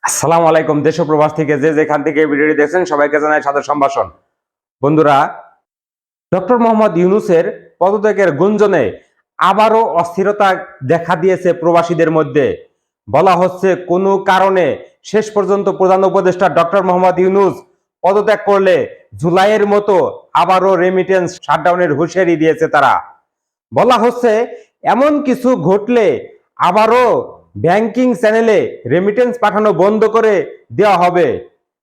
আসসালামু আলাইকুম। দেশ ও প্রবাস থেকে যে যেখান থেকে ভিডিওটি দেখছেন সবাইকে জানাই সাদর সম্ভাষণ। বন্ধুরা, ডক্টর মোহাম্মদ ইউনূসের পদত্যাগের গুঞ্জনে আবারও অস্থিরতা দেখা দিয়েছে প্রবাসীদের মধ্যে। বলা হচ্ছে কোনো কারণে শেষ পর্যন্ত প্রধান উপদেষ্টা ডক্টর মোহাম্মদ ইউনূস পদত্যাগ করলে জুলাইয়ের মতো আবারও রেমিটেন্স শাটডাউনের হুঁশিয়ারি দিয়েছে তারা। বলা হচ্ছে এমন কিছু ঘটলে আবারও ব্যাংকিং চ্যানেলে রেমিটেন্স পাঠানো বন্ধ করে দেওয়া হবে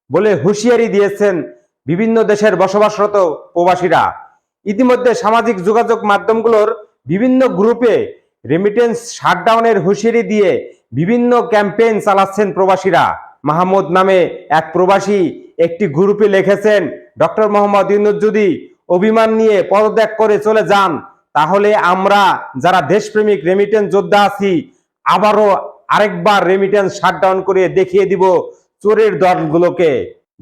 বলে হুঁশিয়ারি দিয়েছেন বিভিন্ন দেশের বসবাসরত প্রবাসীরা। ইতিমধ্যে সামাজিক যোগাযোগ মাধ্যমগুলোর বিভিন্ন গ্রুপে রেমিটেন্স শাটডাউনের হুঁশিয়ারি দিয়ে বিভিন্ন ক্যাম্পেইন চালাচ্ছেন প্রবাসীরা। মাহমুদ নামে এক প্রবাসী একটি গ্রুপে লিখেছেন, ডক্টর মোহাম্মদ ইউনূস যদি অভিমান নিয়ে পদত্যাগ করে চলে যান তাহলে আমরা যারা দেশপ্রেমিক রেমিটেন্স যোদ্ধা আছি আবারও আরেকবার রেমিটেন্স শাটডাউন করে দেখিয়ে দিব চোরের দলগুলোকে।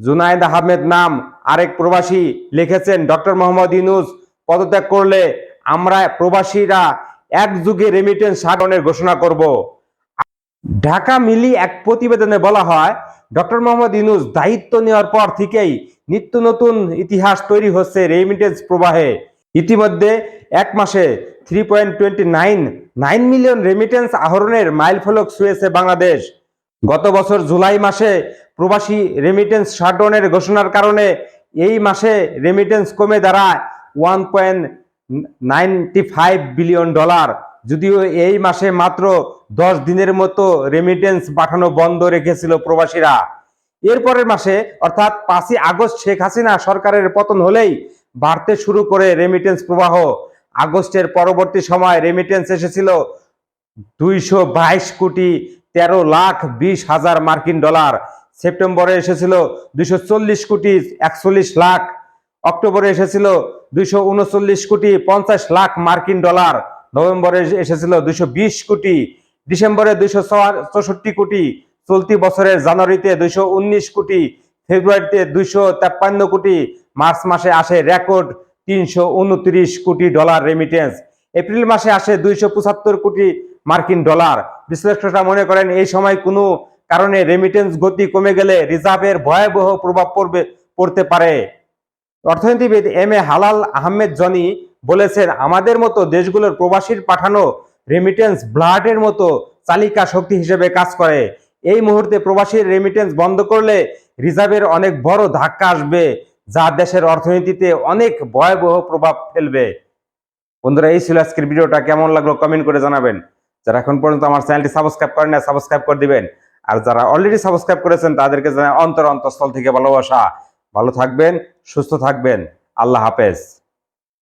জুনায়েদ আহমেদ নাম আরেক প্রবাসী লিখেছেন, ডক্টর মোহাম্মদ ইউনূস পদত্যাগ করলে আমরা প্রবাসীরা একযুগে রেমিটেন্স শাটডাউনের ঘোষণা করব। ঢাকা মিলি এক প্রতিবেদনে বলা হয়, ডক্টর মোহাম্মদ ইউনূস দায়িত্ব নেওয়ার পর থেকেই নিত্য নতুন ইতিহাস তৈরি হচ্ছে রেমিটেন্স প্রবাহে। ইতিমধ্যে এক মাসে 3.29 মিলিয়ন রেমিটেন্স আহরণের মাইলফলক ছুঁয়েছে বাংলাদেশ। গত বছর জুলাই মাসে প্রবাসী রেমিটেন্স শাটডাউনের ঘোষণার কারণে এই মাসে রেমিটেন্স কমে দাঁড়ায় $1.95 বিলিয়ন। যদিও এই মাসে মাত্র 10 দিনের মতো রেমিটেন্স পাঠানো বন্ধ রেখেছিল প্রবাসীরা। এরপরের মাসে অর্থাৎ 5ই আগস্ট শেখ হাসিনা সরকারের পতন হলেই বাড়তে শুরু করে রেমিটেন্স প্রবাহ। আগস্টের পরবর্তী সময় রেমিটেন্স এসেছিল 222,13,20,000 মার্কিন ডলার। সেপ্টেম্বরে এসেছিল 240,41,00,000। অক্টোবরে এসেছিল 239,50,00,000 মার্কিন ডলার। নভেম্বরে এসেছিল 220 কোটি, ডিসেম্বরে 264 কোটি, চলতি বছরের জানুয়ারিতে 219 কোটি, ফেব্রুয়ারিতে 253 কোটি, মার্চ মাসে আসে রেকর্ড $329 কোটি রেমিটেন্স। এপ্রিল মাসে আসে 275 কোটি মার্কিন ডলার। বিশ্লেষকরা মনে করেন এই সময় কোনো কারণে রেমিটেন্স গতি কমে গেলে রিজার্ভের ভয়াবহ প্রভাব পড়তে পারে। অর্থনীতিবিদ এম এ হালাল আহমেদ জনি বলেছেন, আমাদের মতো দেশগুলোর প্রবাসীর পাঠানো রেমিটেন্স ব্লাডের মতো চালিকা শক্তি হিসেবে কাজ করে। এই মুহূর্তে প্রবাসীর রেমিটেন্স বন্ধ করলে রিজার্ভের অনেক বড় ধাক্কা আসবে, যা দেশের অর্থনীতিতে অনেক ভয়াবহ প্রভাব ফেলবে। বন্ধুরা, এই ছিল আজকের ভিডিওটা। কেমন লাগলো কমেন্ট করে জানাবেন। যারা এখন পর্যন্ত আমার চ্যানেলটি সাবস্ক্রাইব করেন না, সাবস্ক্রাইব করে দিবেন। আর যারা অলরেডি সাবস্ক্রাইব করেছেন তাদেরকে জানাই অন্তরস্থল থেকে ভালোবাসা। ভালো থাকবেন, সুস্থ থাকবেন। আল্লাহ হাফেজ।